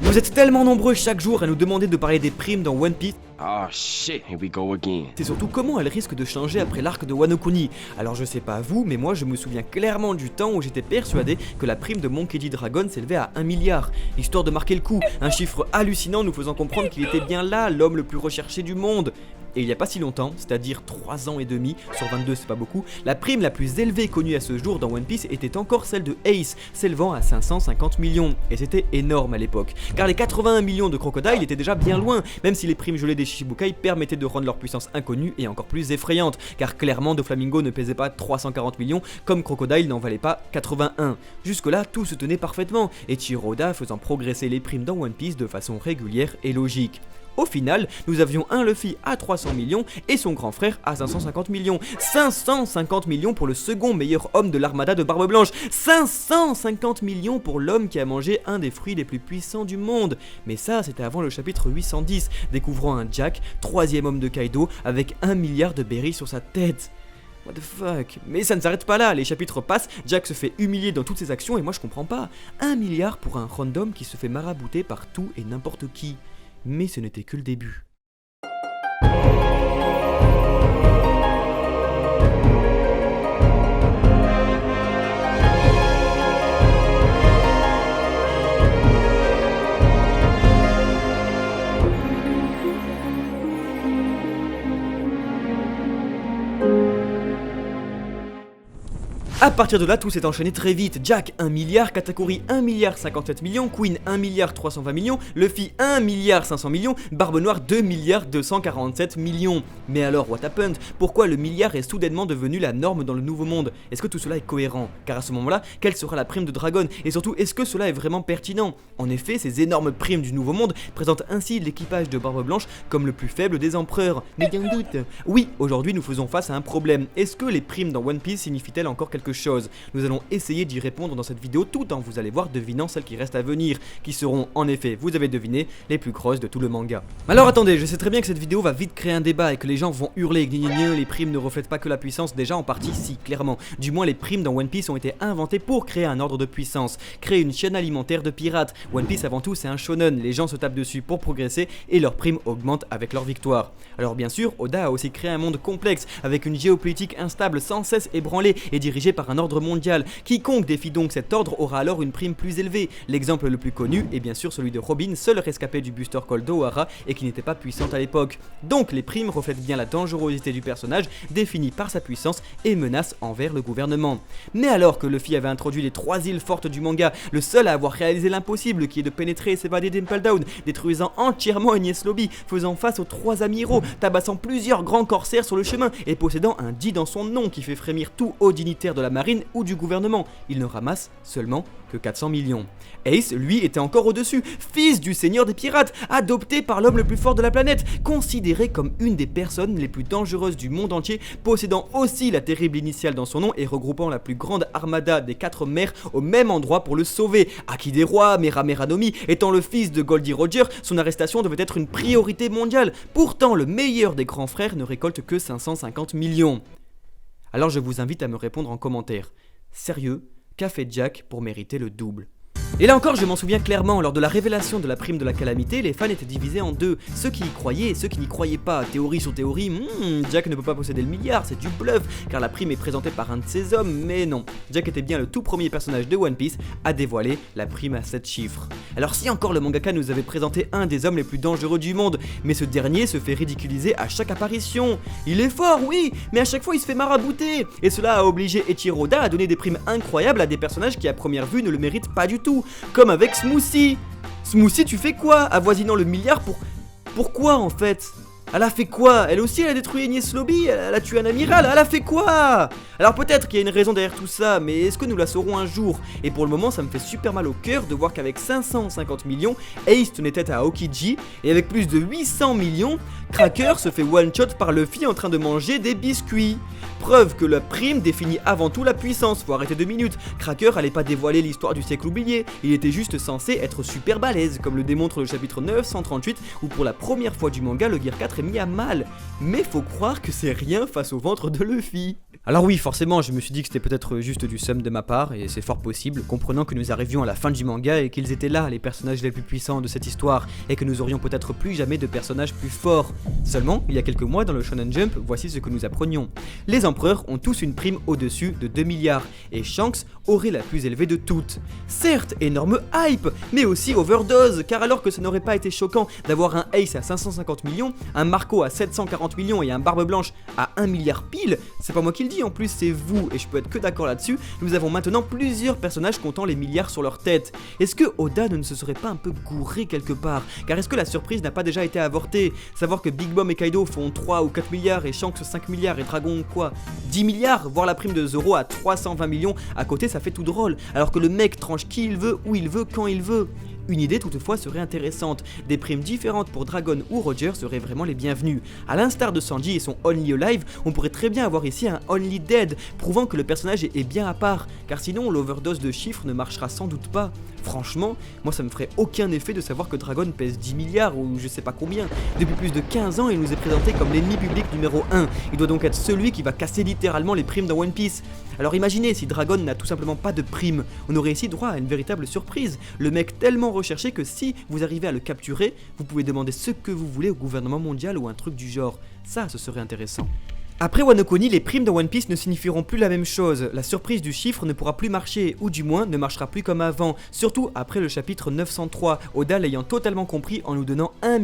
Vous êtes tellement nombreux chaque jour à nous demander de parler des primes dans One Piece. Oh shit, here we go again. C'est surtout comment elles risquent de changer après l'arc de Wano Kuni. Alors je sais pas vous, mais moi je me souviens clairement du temps où j'étais persuadé que la prime de Monkey D. Dragon s'élevait à 1 milliard. Histoire de marquer le coup, un chiffre hallucinant nous faisant comprendre qu'il était bien là, l'homme le plus recherché du monde. Et il n'y a pas si longtemps, c'est-à-dire 3 ans et demi, sur 22 c'est pas beaucoup, la prime la plus élevée connue à ce jour dans One Piece était encore celle de Ace, s'élevant à 550 millions. Et c'était énorme à l'époque, car les 81 millions de Crocodile étaient déjà bien loin, même si les primes gelées des Shichibukai permettaient de rendre leur puissance inconnue et encore plus effrayante, car clairement Doflamingo ne pesait pas 340 millions, comme Crocodile n'en valait pas 81. Jusque là, tout se tenait parfaitement, et Eiichiro Oda faisant progresser les primes dans One Piece de façon régulière et logique. Au final, nous avions un Luffy à 300 millions et son grand frère à 550 millions. 550 millions pour le second meilleur homme de l'armada de Barbe Blanche. 550 millions pour l'homme qui a mangé un des fruits les plus puissants du monde. Mais ça, c'était avant le chapitre 810, découvrant un Jack, troisième homme de Kaido, avec 1 milliard de berries sur sa tête. What the fuck? Mais ça ne s'arrête pas là, les chapitres passent, Jack se fait humilier dans toutes ses actions et moi je comprends pas. 1 milliard pour un random qui se fait marabouter par tout et n'importe qui. Mais ce n'était que le début. A partir de là, tout s'est enchaîné très vite. Jack 1 milliard, Katakuri 1 milliard 57 millions, Queen 1 milliard 320 millions, Luffy 1 milliard 500 millions, Barbe Noire 2 milliards 247 millions. Mais alors, what happened? Pourquoi le milliard est soudainement devenu la norme dans le nouveau monde? Est-ce que tout cela est cohérent? Car à ce moment-là, quelle sera la prime de Dragon? Et surtout, est-ce que cela est vraiment pertinent? En effet, ces énormes primes du nouveau monde présentent ainsi l'équipage de Barbe Blanche comme le plus faible des empereurs. Mais bien doute. Oui, aujourd'hui nous faisons face à un problème. Est-ce que les primes dans One Piece signifient-elles encore quelque chose? Nous allons essayer d'y répondre dans cette vidéo tout en vous allez voir devinant celles qui restent à venir, qui seront en effet, vous avez deviné, les plus grosses de tout le manga. Alors attendez, je sais très bien que cette vidéo va vite créer un débat et que les gens vont hurler les primes ne reflètent pas que la puissance, déjà en partie si, clairement. Du moins les primes dans One Piece ont été inventées pour créer un ordre de puissance, créer une chaîne alimentaire de pirates. One Piece avant tout c'est un shonen, les gens se tapent dessus pour progresser et leurs primes augmentent avec leur victoire. Alors bien sûr, Oda a aussi créé un monde complexe, avec une géopolitique instable sans cesse ébranlée et dirigée par un ordre mondial. Quiconque défie donc cet ordre aura alors une prime plus élevée. L'exemple le plus connu est bien sûr celui de Robin, seul rescapé du Buster Call d'Ohara et qui n'était pas puissante à l'époque. Donc les primes reflètent bien la dangerosité du personnage définie par sa puissance et menace envers le gouvernement. Mais alors que Luffy avait introduit les 3 îles fortes du manga, le seul à avoir réalisé l'impossible qui est de pénétrer et s'évader d'Impel Down, détruisant entièrement Enies Lobby, faisant face aux 3 amiraux, tabassant plusieurs grands corsaires sur le chemin et possédant un dit dans son nom qui fait frémir tout haut dignitaire de la marine ou du gouvernement, il ne ramasse seulement que 400 millions. Ace, lui, était encore au-dessus, fils du seigneur des pirates, adopté par l'homme le plus fort de la planète, considéré comme une des personnes les plus dangereuses du monde entier, possédant aussi la terrible initiale dans son nom et regroupant la plus grande armada des 4 mers au même endroit pour le sauver. Aki des rois, Mera Meranomi, étant le fils de Goldie Roger, son arrestation devait être une priorité mondiale. Pourtant, le meilleur des grands frères ne récolte que 550 millions. Alors je vous invite à me répondre en commentaire. Sérieux, qu'a fait Jack pour mériter le double? Et là encore, je m'en souviens clairement, lors de la révélation de la prime de la calamité, les fans étaient divisés en deux, ceux qui y croyaient et ceux qui n'y croyaient pas. Théorie sur théorie, Jack ne peut pas posséder le milliard, c'est du bluff, car la prime est présentée par un de ses hommes, mais non. Jack était bien le tout premier personnage de One Piece à dévoiler la prime à 7 chiffres. Alors si encore le mangaka nous avait présenté un des hommes les plus dangereux du monde, mais ce dernier se fait ridiculiser à chaque apparition. Il est fort, oui, mais à chaque fois il se fait marabouter, et cela a obligé Eiichiro Oda à donner des primes incroyables à des personnages qui à première vue ne le méritent pas du tout. Comme avec Smoothie. Smoothie, tu fais quoi? Avoisinant le milliard Pourquoi en fait? Elle a fait quoi? Elle aussi elle a détruit Enies Lobby, elle a tué un amiral, elle a fait quoi? Alors peut-être qu'il y a une raison derrière tout ça, mais est-ce que nous la saurons un jour? Et pour le moment ça me fait super mal au cœur de voir qu'avec 550 millions, Ace tenait tête à Aokiji, et avec plus de 800 millions, Cracker se fait one-shot par Luffy en train de manger des biscuits. Preuve que la prime définit avant tout la puissance, faut arrêter 2 minutes. Cracker allait pas dévoiler l'histoire du siècle oublié, il était juste censé être super balèze, comme le démontre le chapitre 938 où pour la première fois du manga le Gear 4 est mis à mal. Mais faut croire que c'est rien face au ventre de Luffy. Alors oui, forcément, je me suis dit que c'était peut-être juste du seum de ma part, et c'est fort possible, comprenant que nous arrivions à la fin du manga et qu'ils étaient là, les personnages les plus puissants de cette histoire, et que nous aurions peut-être plus jamais de personnages plus forts. Seulement, il y a quelques mois dans le Shonen Jump, voici ce que nous apprenions. Les empereurs ont tous une prime au-dessus de 2 milliards, et Shanks aurait la plus élevée de toutes. Certes, énorme hype, mais aussi overdose, car alors que ça n'aurait pas été choquant d'avoir un Ace à 550 millions, un Marco à 740 millions et un Barbe Blanche à 1 milliard pile, c'est pas moi qui le dis, en plus c'est vous, et je peux être que d'accord là-dessus, nous avons maintenant plusieurs personnages comptant les milliards sur leur tête. Est-ce que Oda ne se serait pas un peu gouré quelque part? Car est-ce que la surprise n'a pas déjà été avortée? Savoir que Big Mom et Kaido font 3 ou 4 milliards et Shanks 5 milliards et Dragon quoi 10 milliards, voire la prime de Zoro à 320 millions, à côté ça fait tout drôle, alors que le mec tranche qui il veut, où il veut, quand il veut. Une idée toutefois serait intéressante, des primes différentes pour Dragon ou Roger seraient vraiment les bienvenues. A l'instar de Sanji et son Only Alive, on pourrait très bien avoir ici un Only Dead, prouvant que le personnage est bien à part, car sinon l'overdose de chiffres ne marchera sans doute pas. Franchement, moi ça me ferait aucun effet de savoir que Dragon pèse 10 milliards ou je sais pas combien. Depuis plus de 15 ans, il nous est présenté comme l'ennemi public numéro 1, il doit donc être celui qui va casser littéralement les primes dans One Piece. Alors imaginez si Dragon n'a tout simplement pas de prime, on aurait ici droit à une véritable surprise, le mec tellement recherché que si vous arrivez à le capturer, vous pouvez demander ce que vous voulez au gouvernement mondial ou un truc du genre, ça ce serait intéressant. Après Wano Kuni, les primes dans One Piece ne signifieront plus la même chose, la surprise du chiffre ne pourra plus marcher, ou du moins ne marchera plus comme avant, surtout après le chapitre 903, Oda l'ayant totalement compris en nous donnant 1,5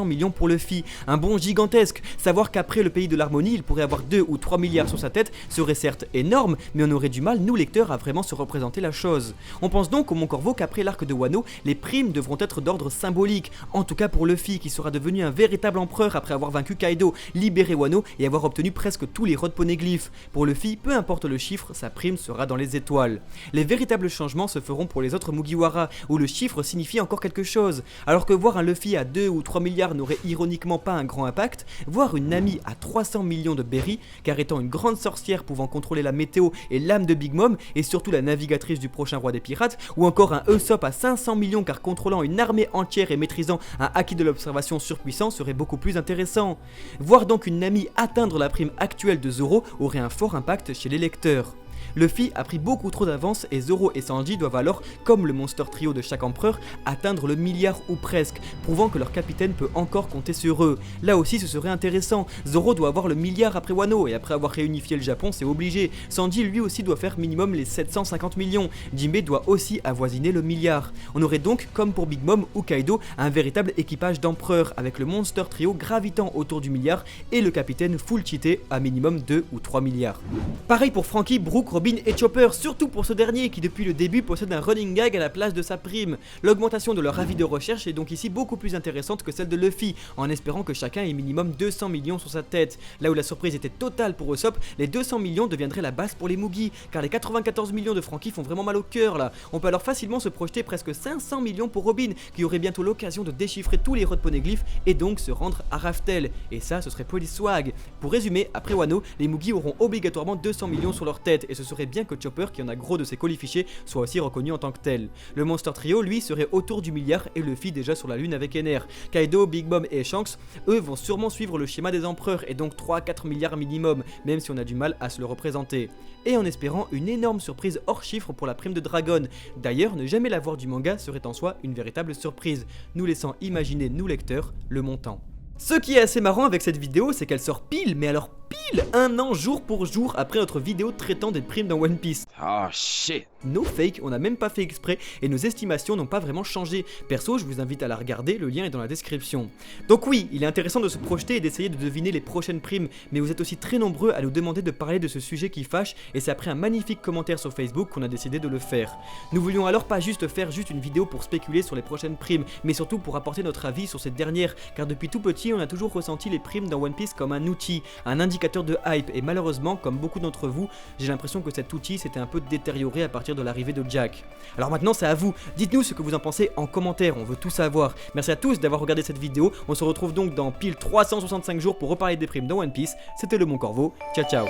milliard pour Luffy, un bond gigantesque. Savoir qu'après le pays de l'harmonie, il pourrait avoir 2 ou 3 milliards sur sa tête serait certes énorme, mais on aurait du mal, nous lecteurs, à vraiment se représenter la chose. On pense donc au Mont Corvo qu'après l'arc de Wano, les primes devront être d'ordre symbolique, en tout cas pour Luffy qui sera devenu un véritable empereur après avoir vaincu Kaido, libéré Wano et avoir obtenu presque tous les rods poneglyphes. Pour Luffy, peu importe le chiffre, sa prime sera dans les étoiles. Les véritables changements se feront pour les autres Mugiwara, où le chiffre signifie encore quelque chose. Alors que voir un Luffy à 2 ou 3 milliards n'aurait ironiquement pas un grand impact, voir une Nami à 300 millions de berry, car étant une grande sorcière pouvant contrôler la météo et l'âme de Big Mom, et surtout la navigatrice du prochain roi des pirates, ou encore un Usopp à 500 millions car contrôlant une armée entière et maîtrisant un acquis de l'observation surpuissant serait beaucoup plus intéressant. Voir donc une Nami atteindre la prime actuelle de Zoro aurait un fort impact chez les lecteurs. Luffy a pris beaucoup trop d'avance et Zoro et Sanji doivent alors, comme le monster trio de chaque empereur, atteindre le milliard ou presque, prouvant que leur capitaine peut encore compter sur eux. Là aussi ce serait intéressant, Zoro doit avoir le milliard après Wano et après avoir réunifié le Japon c'est obligé, Sanji lui aussi doit faire minimum les 750 millions, Jinbei doit aussi avoisiner le milliard. On aurait donc, comme pour Big Mom ou Kaido, un véritable équipage d'empereurs avec le monster trio gravitant autour du milliard et le capitaine full cheaté à minimum 2 ou 3 milliards. Pareil pour Franky, Brook, Robin et Chopper, surtout pour ce dernier qui depuis le début possède un running gag à la place de sa prime. L'augmentation de leur avis de recherche est donc ici beaucoup plus intéressante que celle de Luffy, en espérant que chacun ait minimum 200 millions sur sa tête. Là où la surprise était totale pour Usopp, les 200 millions deviendraient la base pour les Mugi, car les 94 millions de Franky font vraiment mal au cœur là. On peut alors facilement se projeter presque 500 millions pour Robin, qui aurait bientôt l'occasion de déchiffrer tous les rods poneglyphes et donc se rendre à Raftel. Et ça, ce serait pretty swag. Pour résumer, après Wano, les Mugi auront obligatoirement 200 millions sur leur tête, et ce serait bien que Chopper, qui en a gros de ses colifichés, soit aussi reconnu en tant que tel. Le Monster Trio, lui, serait autour du milliard et Luffy déjà sur la lune avec Ener. Kaido, Big Mom et Shanks, eux, vont sûrement suivre le schéma des empereurs et donc 3-4 milliards minimum, même si on a du mal à se le représenter. Et en espérant une énorme surprise hors chiffre pour la prime de Dragon. D'ailleurs, ne jamais la voir du manga serait en soi une véritable surprise, nous laissant imaginer, nous lecteurs, le montant. Ce qui est assez marrant avec cette vidéo, c'est qu'elle sort pile, mais alors pile un an jour pour jour après notre vidéo traitant des primes dans One Piece. Oh shit. No fake, on n'a même pas fait exprès et nos estimations n'ont pas vraiment changé. Perso, je vous invite à la regarder, le lien est dans la description. Donc oui, il est intéressant de se projeter et d'essayer de deviner les prochaines primes, mais vous êtes aussi très nombreux à nous demander de parler de ce sujet qui fâche et c'est après un magnifique commentaire sur Facebook qu'on a décidé de le faire. Nous voulions alors pas juste faire une vidéo pour spéculer sur les prochaines primes, mais surtout pour apporter notre avis sur cette dernière, car depuis tout petit on a toujours ressenti les primes dans One Piece comme un outil, un indicateur indicateur de hype et malheureusement, comme beaucoup d'entre vous, j'ai l'impression que cet outil s'était un peu détérioré à partir de l'arrivée de Jack. Alors maintenant c'est à vous, dites-nous ce que vous en pensez en commentaire, on veut tout savoir. Merci à tous d'avoir regardé cette vidéo, on se retrouve donc dans pile 365 jours pour reparler des primes dans One Piece. C'était le Bon Corvo, ciao ciao.